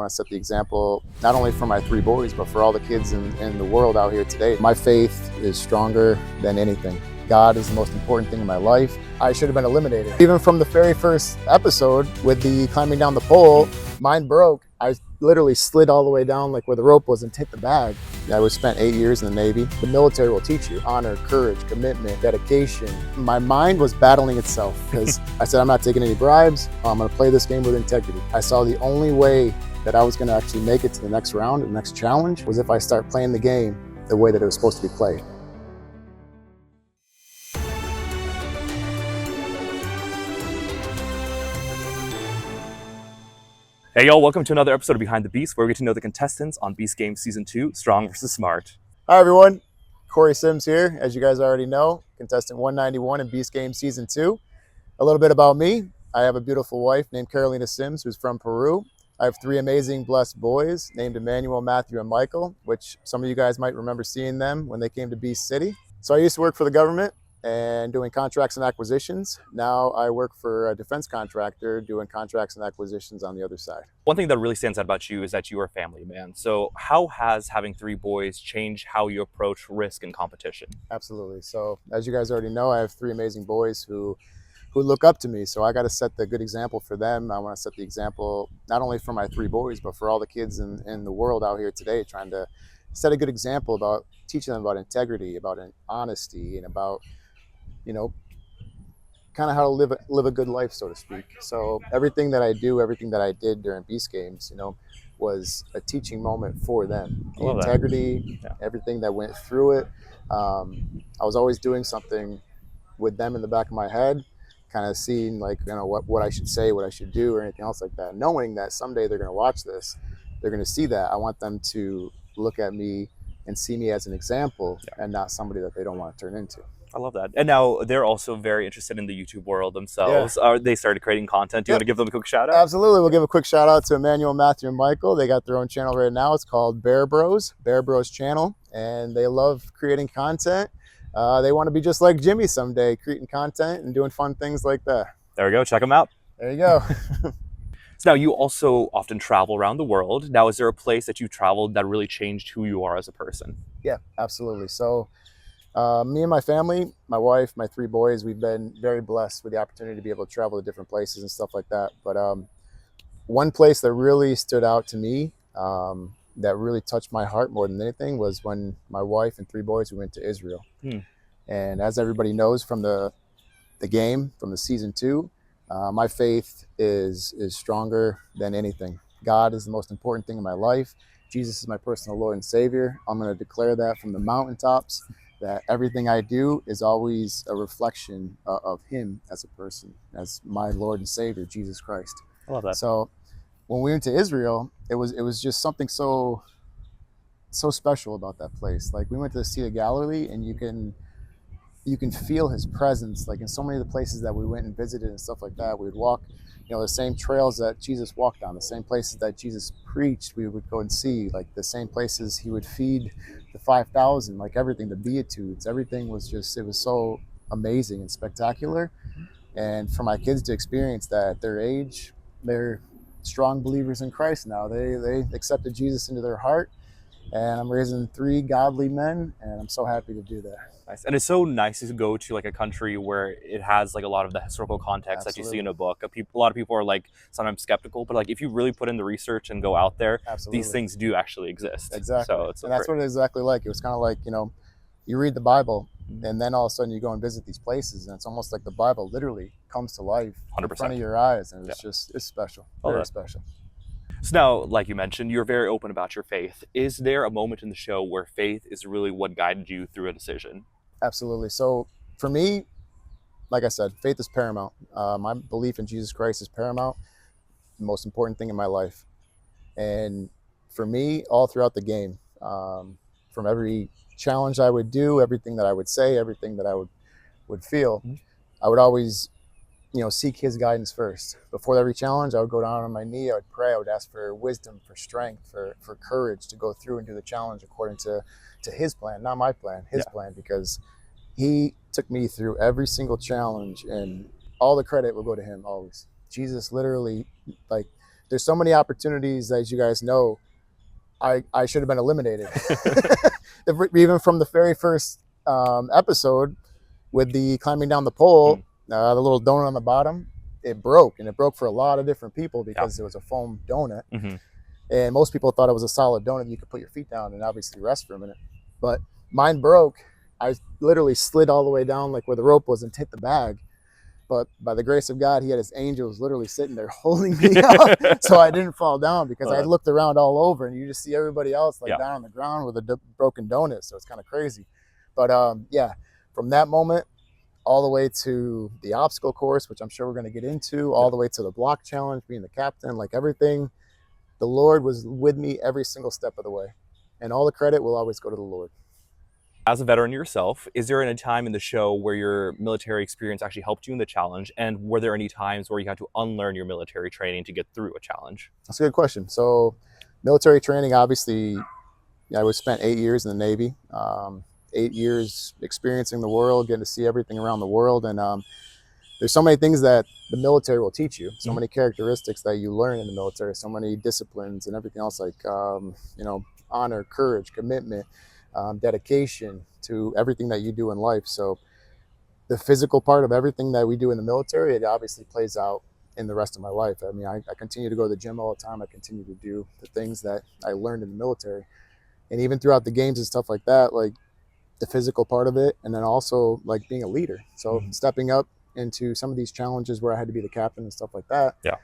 want to set the example not only for my three boys, but for all the kids in the world out here today. My faith is stronger than anything. God is the most important thing in my life. I should have been eliminated. Even from the very first episode with the climbing down the pole, mine broke. I literally slid all the way down like where the rope was and hit the bag. I was spent 8 years in the Navy. The military will teach you honor, courage, commitment, dedication. My mind was battling itself because I said, I'm not taking any bribes. I'm going to play this game with integrity. I saw the only way that I was going to actually make it to the next round, the next challenge, was if I start playing the game the way that it was supposed to be played. Hey y'all, welcome to another episode of Behind the Beast, where we get to know the contestants on Beast Games Season 2, Strong vs. Smart. Hi everyone, Cory Sims here, as you guys already know, contestant 191 in Beast Games Season 2. A little bit about me: I have a beautiful wife named Cory Sims, who's from Peru. I have three amazing, blessed boys named Emmanuel, Matthew, and Michael, which some of you guys might remember seeing them when they came to Beast City. So I used to work for the government and doing contracts and acquisitions. Now I work for a defense contractor doing contracts and acquisitions on the other side. One thing that really stands out about you is that you are a family man. So how has having three boys changed how you approach risk and competition? Absolutely. So as you guys already know, I have three amazing boys who look up to me. So I got to set the good example for them. I want to set the example not only for my three boys, but for all the kids in the world out here today, trying to set a good example about teaching them about integrity, about honesty, and about, you know, kind of how to live a good life, so to speak. So everything that I do, everything that I did during Beast Games, was a teaching moment for them. The integrity, everything that went through it. I was always doing something with them in the back of my head, kind of seeing what I should say, what I should do, or anything else like that. Knowing that someday they're going to watch this, they're going to see that. I want them to look at me and see me as an example and not somebody that they don't want to turn into. I love that. And now they're also very interested in the YouTube world themselves. Yeah. They started creating content. Do you want to give them a quick shout out? Absolutely. We'll give a quick shout out to Emmanuel, Matthew, and Michael. They got their own channel right now. It's called Bear Bros channel. And they love creating content. They want to be just like Jimmy someday, creating content and doing fun things like that. There we go. Check them out. There you go. So now you also often travel around the world. Now, is there a place that you've traveled that really changed who you are as a person? Yeah, absolutely. So me and my family, my wife, my three boys, we've been very blessed with the opportunity to be able to travel to different places and stuff like that. But one place that really stood out to me, that really touched my heart more than anything, was when my wife and three boys, we went to Israel. And as everybody knows from the game, from the season 2, my faith is stronger than anything. God is the most important thing in my life. Jesus is my personal Lord and Savior. I'm going to declare that from the mountaintops, that everything I do is always a reflection of Him as a person, as my Lord and Savior, Jesus Christ. I love that. So when we went to Israel, it was just something so special about that place. Like, we went to the Sea of Galilee, and you can feel His presence. Like, in so many of the places that we went and visited and stuff like that, we would walk, the same trails that Jesus walked on, the same places that Jesus preached, we would go and see, like the same places He would feed the 5,000, like everything, the Beatitudes, everything was just, it was so amazing and spectacular. And for my kids to experience that at their age, they're strong believers in Christ now. They accepted Jesus into their heart, and I'm raising three godly men, and I'm so happy to do that. Nice. And it's so nice to go to like a country where it has like a lot of the historical context that you see in a book. A lot of people are like sometimes skeptical, but like if you really put in the research and go out there, these things do actually exist. Exactly. So and that's what it was exactly like. It was kind of like, you read the Bible, and then all of a sudden you go and visit these places, and it's almost like the Bible literally comes to life 100%. in front of your eyes, and it's special, very special. So now, like you mentioned, you're very open about your faith. Is there a moment in the show where faith is really what guided you through a decision? Absolutely. So for me, like I said, faith is paramount. My belief in Jesus Christ is paramount, the most important thing in my life. And for me, all throughout the game, from every challenge I would do, everything that I would say, everything that I would feel, I would always seek His guidance first. Before every challenge, I would go down on my knee, I would pray, I would ask for wisdom, for strength, for courage to go through and do the challenge according to His plan, not my plan, His plan, because He took me through every single challenge, and all the credit will go to Him always. Jesus literally there's so many opportunities, as you guys know, I should have been eliminated. Even from the very first episode with the climbing down the pole, the little donut on the bottom, it broke, and it broke for a lot of different people because it was a foam donut. And most people thought it was a solid donut. You could put your feet down and obviously rest for a minute. But mine broke. I literally slid all the way down like where the rope was and hit the bag. But by the grace of God, he had his angels literally sitting there holding me up so I didn't fall down, because I looked around all over and you just see everybody else like down on the ground with a broken donut. So it's kind of crazy. But yeah, from that moment all the way to the obstacle course, which I'm sure we're going to get into, all the way to the block challenge, being the captain, like everything, the Lord was with me every single step of the way. And all the credit will always go to the Lord. As a veteran yourself, is there any time in the show where your military experience actually helped you in the challenge? And were there any times where you had to unlearn your military training to get through a challenge? That's a good question. So military training, obviously, I spent 8 years in the Navy, 8 years experiencing the world, getting to see everything around the world. And there's so many things that the military will teach you, so many characteristics that you learn in the military, so many disciplines and everything else, like, honor, courage, commitment, dedication to everything that you do in life. So the physical part of everything that we do in the military, it obviously plays out in the rest of my life. I mean, I continue to go to the gym all the time. I continue to do the things that I learned in the military. And even throughout the games and stuff like that, like the physical part of it, and then also like being a leader. So stepping up into some of these challenges where I had to be the captain and stuff like that. Yeah.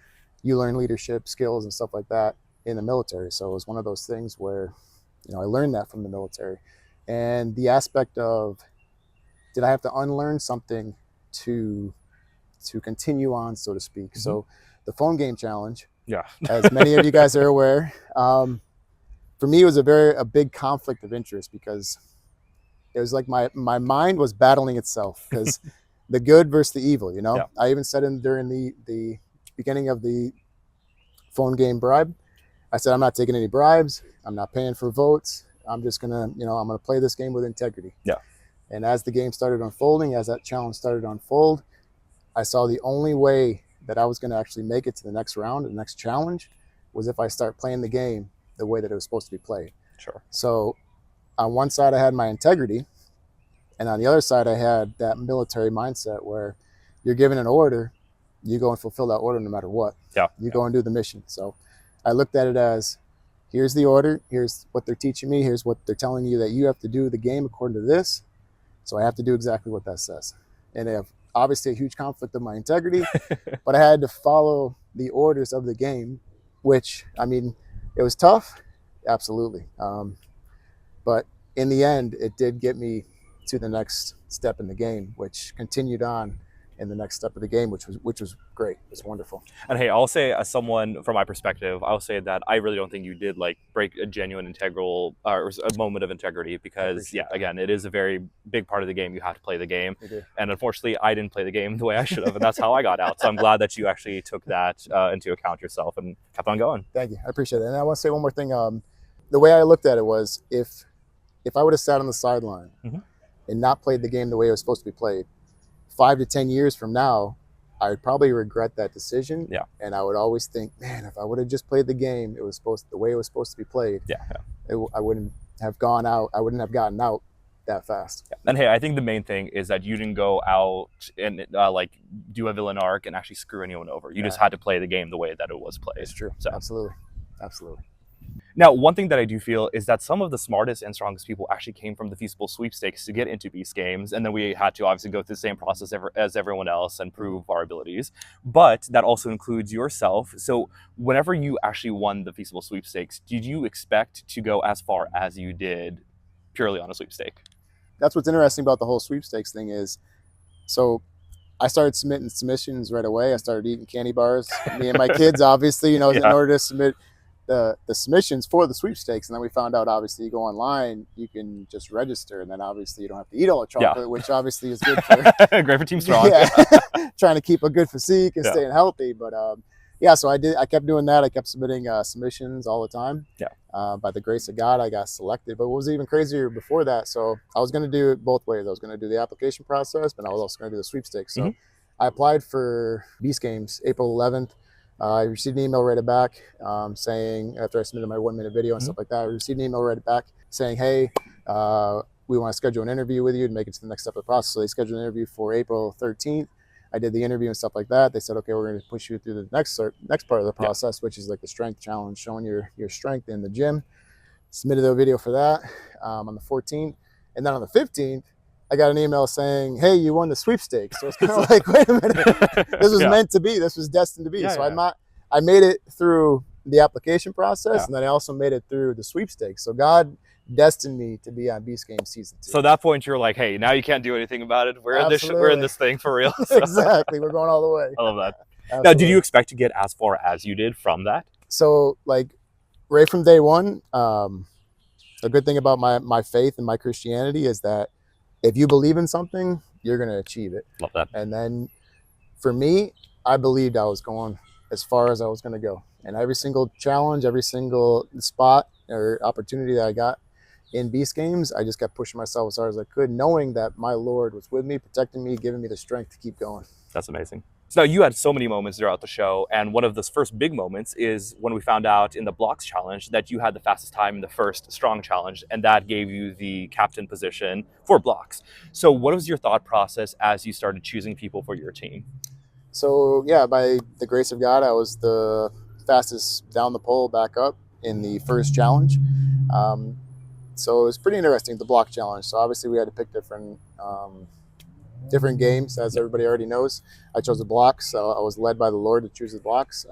You learn leadership skills and stuff like that in the military. So it was one of those things where, I learned that from the military. And the aspect of, did I have to unlearn something to continue on, so to speak? So the phone game challenge, as many of you guys are aware, for me, it was a big conflict of interest, because it was like my mind was battling itself, because the good versus the evil, I even said during the beginning of the phone game bribe, I said, I'm not taking any bribes. I'm not paying for votes. I'm just going to, I'm going to play this game with integrity. Yeah. And as the game started unfolding, as that challenge started to unfold, I saw the only way that I was going to actually make it to the next round, the next challenge, was if I start playing the game the way that it was supposed to be played. Sure. So on one side, I had my integrity. And on the other side, I had that military mindset where you're given an order, you go and fulfill that order no matter what. Yeah. You go and do the mission. So I looked at it as, here's the order, here's what they're teaching me, here's what they're telling you that you have to do the game according to this. So I have to do exactly what that says. And I have obviously a huge conflict of my integrity, but I had to follow the orders of the game, which, I mean, it was tough, absolutely. But in the end, it did get me to the next step in the game, which continued on in the next step of the game, which was great. It was wonderful. And hey, I'll say, as someone from my perspective, I'll say that I really don't think you did like break a genuine integral or a moment of integrity, because again, it is a very big part of the game. You have to play the game, and unfortunately, I didn't play the game the way I should have, and that's how I got out. So I'm glad that you actually took that into account yourself and kept on going. Thank you, I appreciate it. And I want to say one more thing. The way I looked at it was, if I would have sat on the sideline and not played the game the way it was supposed to be played, 5 to 10 years from now, I would probably regret that decision. Yeah. And I would always think, man, if I would have just played the game, the way it was supposed to be played. I wouldn't have gone out. I wouldn't have gotten out that fast. Yeah. And hey, I think the main thing is that you didn't go out and like do a villain arc and actually screw anyone over. You just had to play the game the way that it was played. It's true. So. Absolutely. Now, one thing that I do feel is that some of the smartest and strongest people actually came from the Feasible Sweepstakes to get into Beast Games, and then we had to obviously go through the same process as everyone else and prove our abilities. But that also includes yourself. So whenever you actually won the Feasible Sweepstakes, did you expect to go as far as you did purely on a sweepstake? That's what's interesting about the whole sweepstakes thing is, so I started submitting submissions right away. I started eating candy bars. Me and my kids, obviously, in order to submit the submissions for the sweepstakes. And then we found out, obviously, you go online, you can just register, and then obviously you don't have to eat all the chocolate, which obviously is good for great for Team Strong. Trying to keep a good physique and staying healthy. But so I kept doing that. I kept submitting submissions all the time. By the grace of God, I got selected. But what was even crazier before that, so I was going to do it both ways. I was going to do the application process, but I was also going to do the sweepstakes. So I applied for Beast Games April 11th. I received an email right back saying, after I submitted my 1 minute video and Mhm. stuff like that, I received an email right back saying, hey, we want to schedule an interview with you to make it to the next step of the process. So they scheduled an interview for April 13th. I did the interview and stuff like that. They said, okay, we're going to push you through the next part of the Yeah. process, which is like the strength challenge, showing your strength in the gym. Submitted a video for that on the 14th. And then on the 15th, I got an email saying, hey, you won the sweepstakes. So it's kind of like, wait a minute, this was Yeah. meant to be. This was destined to be. Yeah, So yeah. I made it through the application process, Yeah. and then I also made it through the sweepstakes. So God destined me to be on Beast Game season 2. So at that point, you're like, hey, now you can't do anything about it. We're Absolutely. in this thing for real. So. Exactly. We're going all the way. I love that. Absolutely. Now, did you expect to get as far as you did from that? So, like, right from day one, a good thing about my faith and my Christianity is that if you believe in something, you're going to achieve it. Love that. And then for me, I believed I was going as far as I was going to go. And every single challenge, every single spot or opportunity that I got in Beast Games, I just kept pushing myself as hard as I could, knowing that my Lord was with me, protecting me, giving me the strength to keep going. That's amazing. So you had so many moments throughout the show, and one of those first big moments is when we found out in the blocks challenge that you had the fastest time in the first strong challenge, and that gave you the captain position for blocks. So what was your thought process as you started choosing people for your team? So yeah, by the grace of God, I was the fastest down the pole back up in the first challenge. So it was pretty interesting, the block challenge. So obviously we had to pick different games, as everybody already knows. I chose the blocks. So I was led by the Lord to choose the blocks.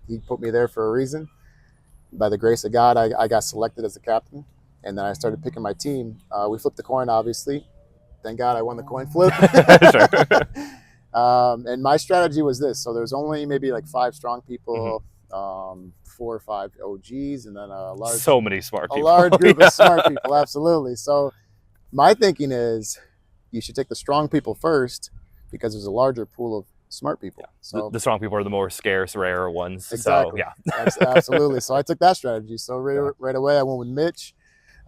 He put me there for a reason. By the grace of God, I got selected as the captain, and then I started picking my team. We flipped the coin, obviously. Thank God I won the coin flip. And my strategy was this. So there's only maybe like 5 strong people, 4 or 5 OGs, and then a large group of smart people. Absolutely. So my thinking is you should take the strong people first because there's a larger pool of smart people. Yeah. So the strong people are the more scarce, rare ones. Exactly. So yeah. Absolutely. So I took that strategy. So right away I went with Mitch.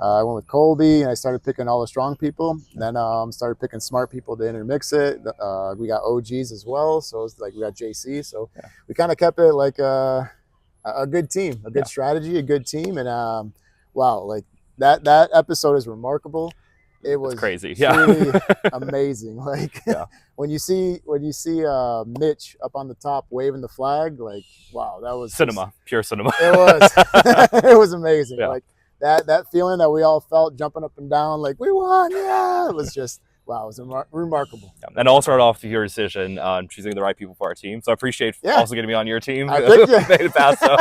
I went with Colby, and I started picking all the strong people. Then started picking smart people to intermix it. We got OGs as well, so it's like we got JC. So we kind of kept it like a good team, a good strategy, a good team. And wow, like that episode is remarkable. It was crazy, truly amazing. Like when you see Mitch up on the top waving the flag, like wow, that was cinema, pure cinema. It was, it was amazing. Like that feeling that we all felt jumping up and down, like we won, yeah, it was just wow, it was remarkable. And I'll start off with your decision on choosing the right people for our team. So I appreciate also getting me on your team. I think you made it past. So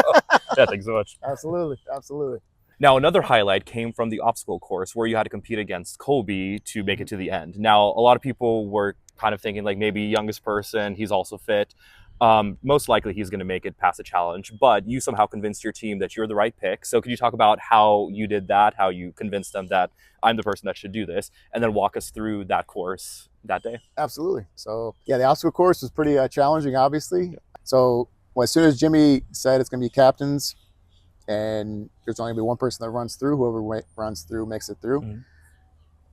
yeah, thanks so much. Absolutely, absolutely. Now, another highlight came from the obstacle course where you had to compete against Colby to make it to the end. Now, a lot of people were kind of thinking like maybe youngest person, he's also fit. Most likely he's going to make it past the challenge, but you somehow convinced your team that you're the right pick. So could you talk about how you did that, how you convinced them that I'm the person that should do this, and then walk us through that course that day? Absolutely. So yeah, the obstacle course was pretty challenging, obviously. So as soon as Jimmy said it's going to be captains, and there's only going to be one person that runs through, whoever runs through makes it through.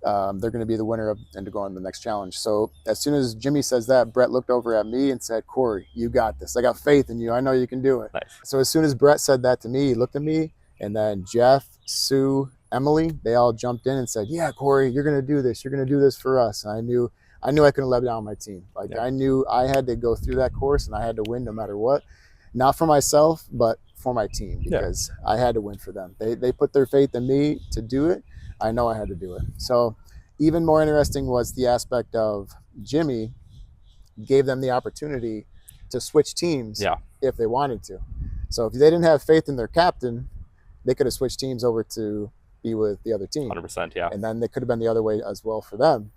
They're going to be the winner and to go on the next challenge. So as soon as Jimmy says that, Brett looked over at me and said, Cory, you got this. I got faith in you. I know you can do it. Nice. So as soon as Brett said that to me, he looked at me, and then Jeff, Sue, Emily, they all jumped in and said, yeah, Cory, you're going to do this. You're going to do this for us. And I knew I couldn't let down my team. Like I knew I had to go through that course and I had to win no matter what. Not for myself, but for my team, because I had to win for them. They put their faith in me to do it. I know I had to do it. So even more interesting was the aspect of Jimmy gave them the opportunity to switch teams if they wanted to. So if they didn't have faith in their captain, they could have switched teams over to be with the other team. 100%, yeah. And then they could have been the other way as well for them.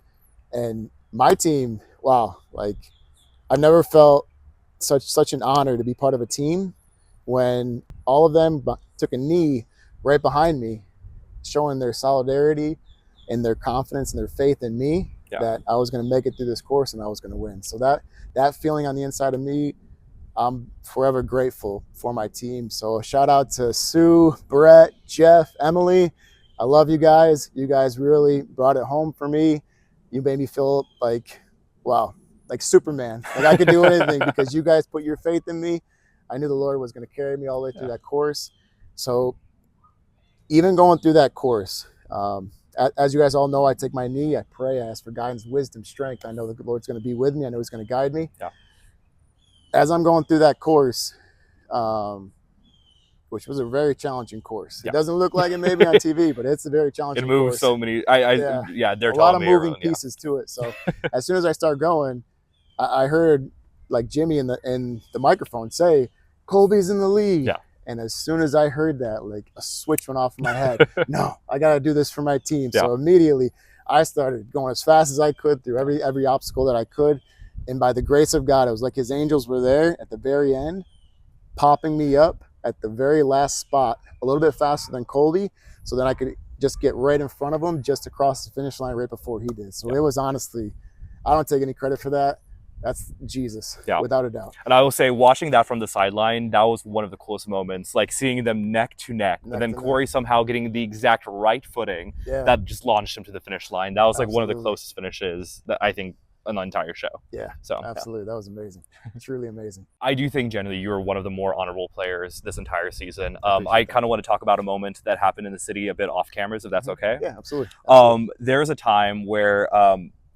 And my team, wow, like I've never felt such an honor to be part of a team when all of them took a knee right behind me, showing their solidarity and their confidence and their faith in me that I was going to make it through this course and I was going to win. So that feeling on the inside of me, I'm forever grateful for my team. So shout out to Sue, Brett, Jeff, Emily. I love you guys. You guys really brought it home for me. You made me feel like, wow, like Superman. Like I could do anything because you guys put your faith in me. I knew the Lord was going to carry me all the way through that course. So even going through that course, as you guys all know, I take my knee, I pray, I ask for guidance, wisdom, strength. I know the Lord's going to be with me. I know he's going to guide me. Yeah. As I'm going through that course, which was a very challenging course. It doesn't look like it maybe on TV, but it's a very challenging course. It moves so many. They're a lot of moving pieces to it. So as soon as I start going, I heard like Jimmy in the microphone say, "Colby's in the lead." Yeah. And as soon as I heard that, like a switch went off in my head. No, I got to do this for my team. So immediately I started going as fast as I could through every obstacle that I could. And by the grace of God, it was like his angels were there at the very end, popping me up at the very last spot, a little bit faster than Colby, so that I could just get right in front of him, just across the finish line right before he did. So it was honestly, I don't take any credit for that. That's Jesus, without a doubt. And I will say, watching that from the sideline, that was one of the coolest moments, like seeing them neck to neck, and then Cory somehow getting the exact right footing that just launched him to the finish line. That was like one of the closest finishes that I think on the entire show. Yeah, so absolutely. That was amazing. Truly amazing. I do think generally you were one of the more honorable players this entire season. I kind of want to talk about a moment that happened in the city a bit off cameras, if that's okay. Yeah, absolutely. There's a time where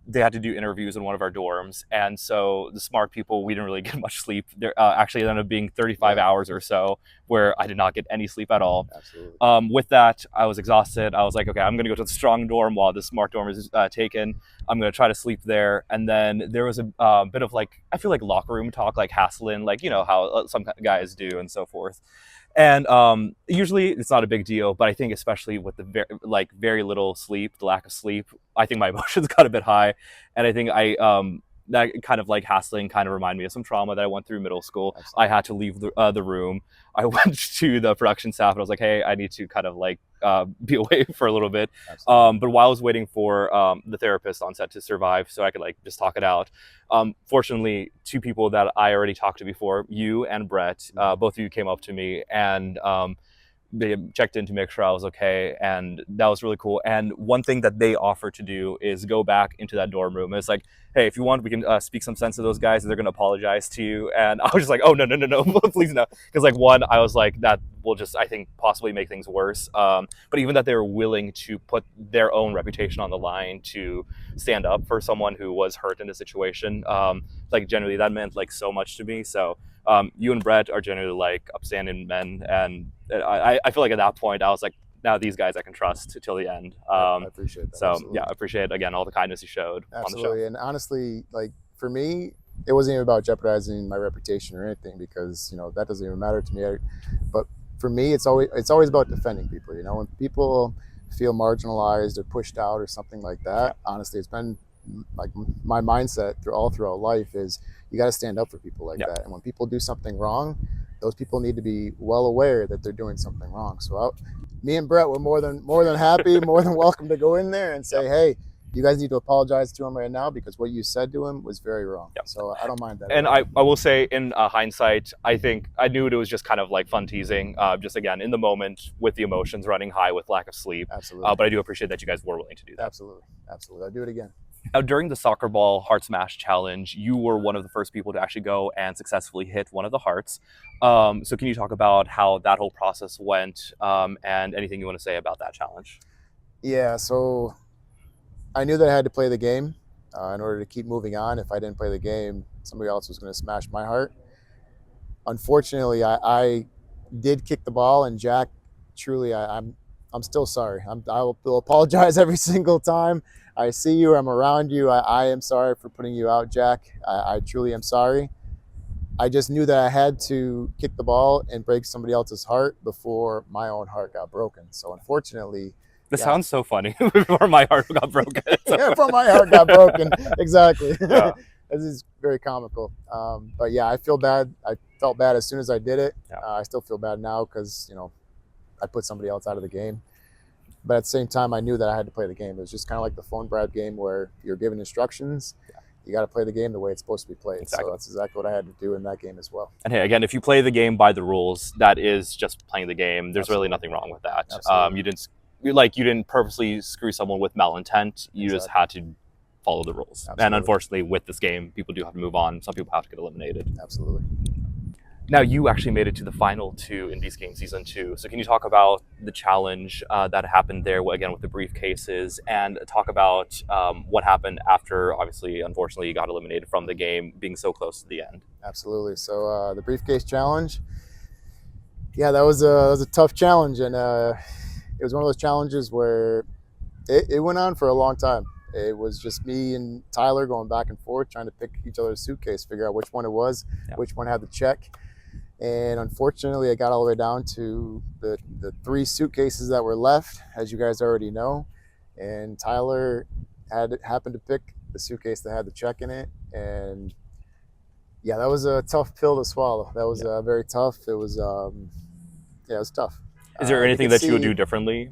they had to do interviews in one of our dorms, and so the smart people, we didn't really get much sleep. There actually ended up being 35 hours or so where I did not get any sleep at all. Absolutely. With that, I was exhausted. I was like, okay, I'm going to go to the strong dorm while the smart dorm is taken. I'm going to try to sleep there. And then there was a bit of like, I feel like locker room talk, like hassling, like, you know, how some guys do and so forth. And usually it's not a big deal, but I think especially with the very little sleep, the lack of sleep, I think my emotions got a bit high. And I think that kind of like hassling kind of reminded me of some trauma that I went through middle school. Absolutely. I had to leave the room. I went to the production staff and I was like, hey, I need to kind of like be away for a little bit. But while I was waiting for the therapist on set to survive so I could like just talk it out, fortunately, two people that I already talked to before, you and Brett, both of you came up to me and they checked in to make sure I was okay, and that was really cool. And one thing that they offered to do is go back into that dorm room. It's like, hey, if you want, we can speak some sense to those guys. They're going to apologize to you. And I was just like, oh, no, please no. Because like one, I was like, that will just, I think, possibly make things worse. But even that they were willing to put their own reputation on the line to stand up for someone who was hurt in a situation, like generally that meant like so much to me. So you and Brett are generally like upstanding men, and I feel like at that point I was like, now these guys I can trust till the end. I appreciate that. So absolutely. I appreciate again all the kindness you showed on the show. And honestly, like for me, it wasn't even about jeopardizing my reputation or anything, because you know that doesn't even matter to me. But for me, it's always about defending people. You know, when people feel marginalized or pushed out or something like that, honestly, it's been like my mindset throughout life is you got to stand up for people like that. And when people do something wrong, those people need to be well aware that they're doing something wrong. So me and Brett were more than happy, more than welcome to go in there and say, hey, you guys need to apologize to him right now because what you said to him was very wrong. So I don't mind that. And I will say in hindsight, I think I knew it was just kind of like fun teasing, just again, in the moment with the emotions running high with lack of sleep. Absolutely. But I do appreciate that you guys were willing to do that. Absolutely. I'll do it again. Now, during the soccer ball heart smash challenge, you were one of the first people to actually go and successfully hit one of the hearts. So can you talk about how that whole process went and anything you want to say about that challenge? Yeah, so I knew that I had to play the game in order to keep moving on. If I didn't play the game, somebody else was going to smash my heart. Unfortunately, I did kick the ball, and Jack, truly, I'm still sorry. I will apologize every single time I see you, I'm around you. I am sorry for putting you out, Jack. I truly am sorry. I just knew that I had to kick the ball and break somebody else's heart before my own heart got broken. So unfortunately, this sounds so funny. Before my heart got broken. Yeah, before my heart got broken. Exactly. Yeah. This is very comical. But yeah, I feel bad. I felt bad as soon as I did it. I still feel bad now because, you know, I put somebody else out of the game. But at the same time, I knew that I had to play the game. It was just kind of like the phone Brad game where you're given instructions. You got to play the game the way it's supposed to be played. Exactly. So that's exactly what I had to do in that game as well. And hey, again, if you play the game by the rules, that is just playing the game. There's really nothing wrong with that. You didn't purposely screw someone with malintent. You just had to follow the rules. Absolutely. And unfortunately, with this game, people do have to move on. Some people have to get eliminated. Absolutely. Now, you actually made it to the final two in Beast Game Season 2. So can you talk about the challenge that happened there, again, with the briefcases, and talk about what happened after, obviously, unfortunately, you got eliminated from the game, being so close to the end? Absolutely. So the briefcase challenge, yeah, that was a tough challenge, and it was one of those challenges where it went on for a long time. It was just me and Tyler going back and forth, trying to pick each other's suitcase, figure out which one it was, which one had the check. And unfortunately, I got all the way down to the three suitcases that were left, as you guys already know. And Tyler happened to pick the suitcase that had the check in it. And yeah, that was a tough pill to swallow. That was very tough. It was, yeah, it was tough. Is there anything that you would do differently?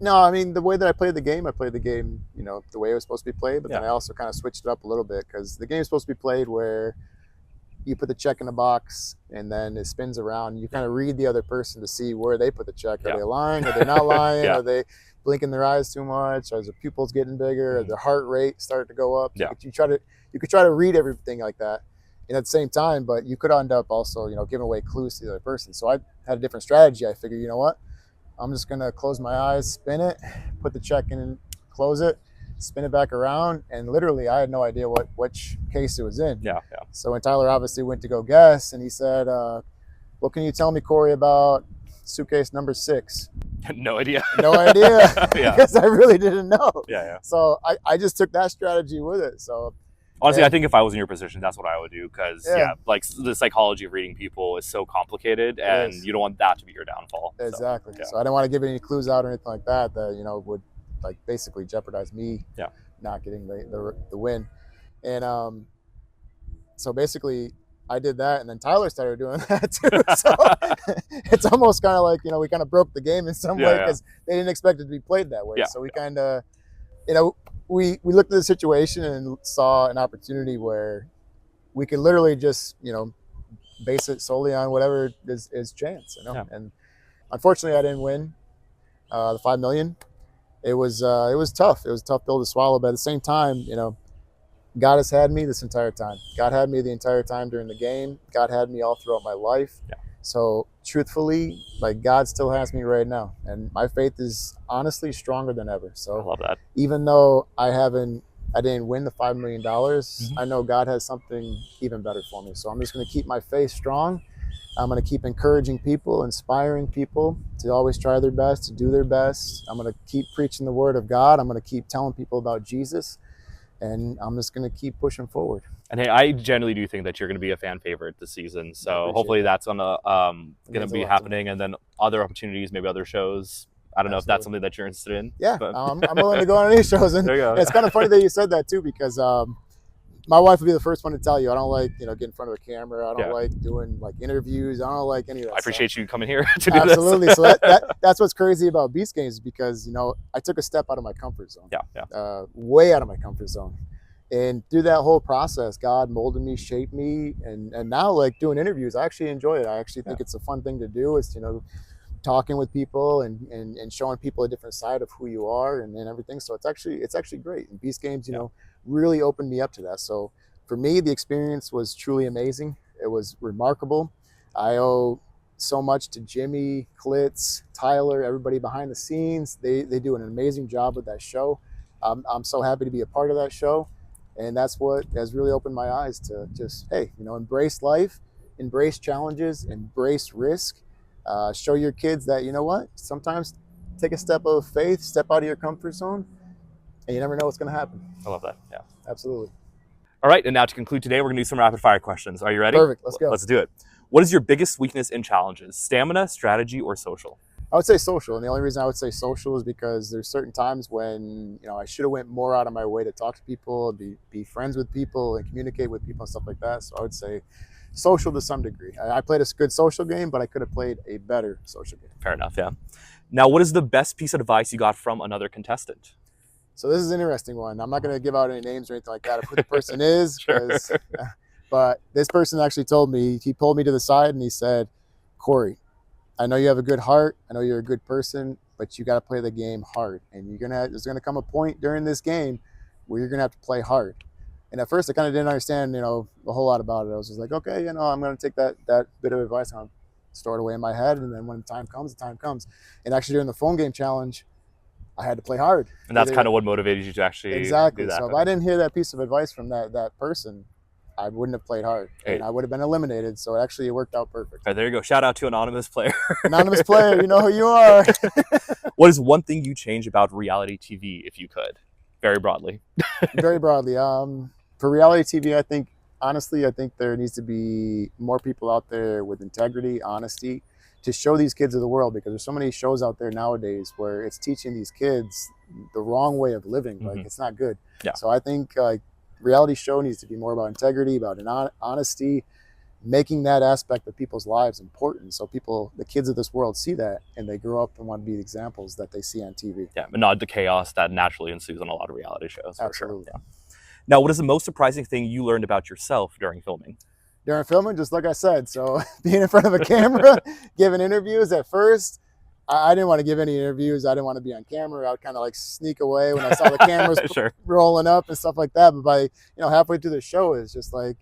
No, I mean, the way that I played the game, the way it was supposed to be played, but then I also kind of switched it up a little bit because the game is supposed to be played where you put the check in the box and then it spins around. You kind of read the other person to see where they put the check. Are they lying? Are they not lying? Are they blinking their eyes too much? Are their pupils getting bigger? Are their heart rate starting to go up? You could try to read everything like that. And at the same time, but you could end up also, giving away clues to the other person. So I had a different strategy. I figured, you know what? I'm just going to close my eyes, spin it, put the check in, close it, spin it back around. And literally, I had no idea which case it was in. Yeah. So when Tyler obviously went to go guess, and he said, what can you tell me, Cory, about suitcase number 6? No idea. No idea. Because I really didn't know. Yeah. So I just took that strategy with it. So honestly, I think if I was in your position, that's what I would do because, like the psychology of reading people is so complicated, and you don't want that to be your downfall. Exactly. So I didn't want to give any clues out or anything like that would like basically jeopardize me not getting the win. And so basically I did that, and then Tyler started doing that too. So it's almost kind of like, we kind of broke the game in some way because they didn't expect it to be played that way. So we kind of, we looked at the situation and saw an opportunity where we could literally just, base it solely on whatever is chance, And unfortunately, I didn't win the $5 million. It was tough. It was a tough pill to swallow, but at the same time, God has had me this entire time. God had me the entire time during the game. God had me all throughout my life. So truthfully, like, God still has me right now, and my faith is honestly stronger than ever. So I love that. Even though I didn't win the $5 million, I know God has something even better for me. So I'm just going to keep my faith strong. I'm going to keep encouraging people, inspiring people to always try their best, to do their best. I'm going to keep preaching the word of God. I'm going to keep telling people about Jesus, and I'm just going to keep pushing forward. And hey, I genuinely do think that you're going to be a fan favorite this season. So hopefully that's going to be happening, and then other opportunities, maybe other shows. I don't know if that's something that you're interested in. Yeah, but I'm willing to go on any shows. And it's kind of funny that you said that too, because my wife would be the first one to tell you, I don't like, getting in front of a camera. I don't like doing like interviews. I don't like any of that. I appreciate you coming here to do this. Absolutely. So that's what's crazy about Beast Games, because, I took a step out of my comfort zone. Way out of my comfort zone. And through that whole process, God molded me, shaped me. And now, like, doing interviews, I actually enjoy it. I actually think it's a fun thing to do. It's, talking with people and showing people a different side of who you are and everything. So it's actually great. And Beast Games, really opened me up to that. So for me, the experience was truly amazing. It was remarkable. I owe so much to Jimmy, Klitz, Tyler, everybody behind the scenes. They do an amazing job with that show. I'm so happy to be a part of that show. And that's what has really opened my eyes to just, hey, embrace life, embrace challenges, embrace risk. Show your kids that, sometimes take a step of faith, step out of your comfort zone, and you never know what's going to happen. I love that. Yeah, absolutely. All right, and now to conclude today, we're going to do some rapid fire questions. Are you ready? Perfect. Let's go. Let's do it. What is your biggest weakness in challenges? Stamina, strategy, or social? I would say social, and the only reason I would say social is because there's certain times when, I should have went more out of my way to talk to people, be friends with people, and communicate with people and stuff like that. So I would say social to some degree. I played a good social game, but I could have played a better social game. Fair enough, yeah. Now, what is the best piece of advice you got from another contestant? So this is an interesting one. I'm not going to give out any names or anything like that of who the person is. Sure. But this person actually told me, he pulled me to the side and he said, Cory, I know you have a good heart. I know you're a good person, but you got to play the game hard. And there's going to come a point during this game where you're going to have to play hard. And at first I kind of didn't understand, a whole lot about it. I was just like, okay, I'm going to take that bit of advice and I'll store it away in my head. And then when the time comes, the time comes. And actually during the phone game challenge, I had to play hard. And that's kind of what motivated you to actually exactly do that. So if I didn't hear that piece of advice from that person, I wouldn't have played hard, and I would have been eliminated. So it worked out perfect. Right, there you go. Shout out to anonymous player. Anonymous player, you know who you are. What is one thing you change about reality TV if you could, very broadly? Very broadly, for reality TV, I think there needs to be more people out there with integrity, honesty, to show these kids of the world, because there's so many shows out there nowadays where it's teaching these kids the wrong way of living. Like, it's not good. Yeah. So I think reality show needs to be more about integrity, about honesty, making that aspect of people's lives important, so the kids of this world see that and they grow up and want to be the examples that they see on TV. Yeah, but not the chaos that naturally ensues on a lot of reality shows. Absolutely. Sure. Yeah. Now, what is the most surprising thing you learned about yourself during filming? During filming, just like I said, so being in front of a camera, giving interviews. At first, I didn't want to give any interviews. I didn't want to be on camera. I would kind of like sneak away when I saw the cameras sure. rolling up and stuff like that. But by halfway through the show, it's just like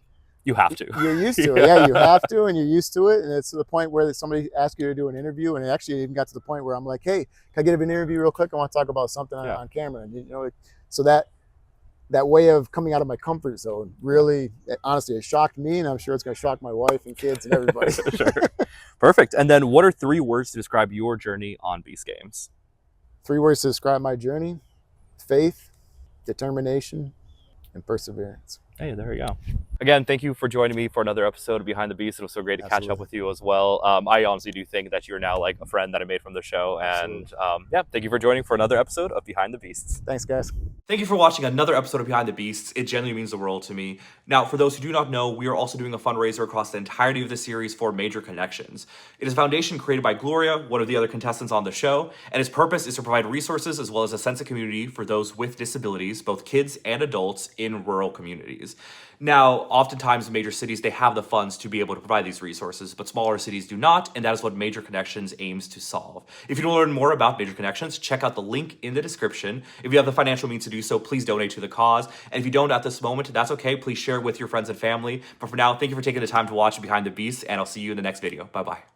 you have to. You're used to it. Yeah, you have to, and you're used to it. And it's to the point where somebody asks you to do an interview, and it actually even got to the point where I'm like, "Hey, can I get an interview real quick? I want to talk about something on camera." And so that way of coming out of my comfort zone really, honestly, it shocked me, and I'm sure it's going to shock my wife and kids and everybody. Sure. Perfect. And then what are 3 words to describe your journey on Beast Games? 3 words to describe my journey: faith, determination, and perseverance. Hey, there you go. Again, thank you for joining me for another episode of Behind the Beast. It was so great to catch up with you as well. I honestly do think that you're now like a friend that I made from the show. And thank you for joining for another episode of Behind the Beasts. Thanks, guys. Thank you for watching another episode of Behind the Beasts. It genuinely means the world to me. Now, for those who do not know, we are also doing a fundraiser across the entirety of the series for Major Connections. It is a foundation created by Gloria, one of the other contestants on the show, and its purpose is to provide resources as well as a sense of community for those with disabilities, both kids and adults, in rural communities. Now, oftentimes major cities, they have the funds to be able to provide these resources, but smaller cities do not, and that is what Major Connections aims to solve. If you want to learn more about Major Connections, check out the link in the description. If you have the financial means to do so, please donate to the cause. And if you don't at this moment, that's okay. Please share it with your friends and family. But for now, thank you for taking the time to watch Behind the Beast, and I'll see you in the next video. Bye-bye.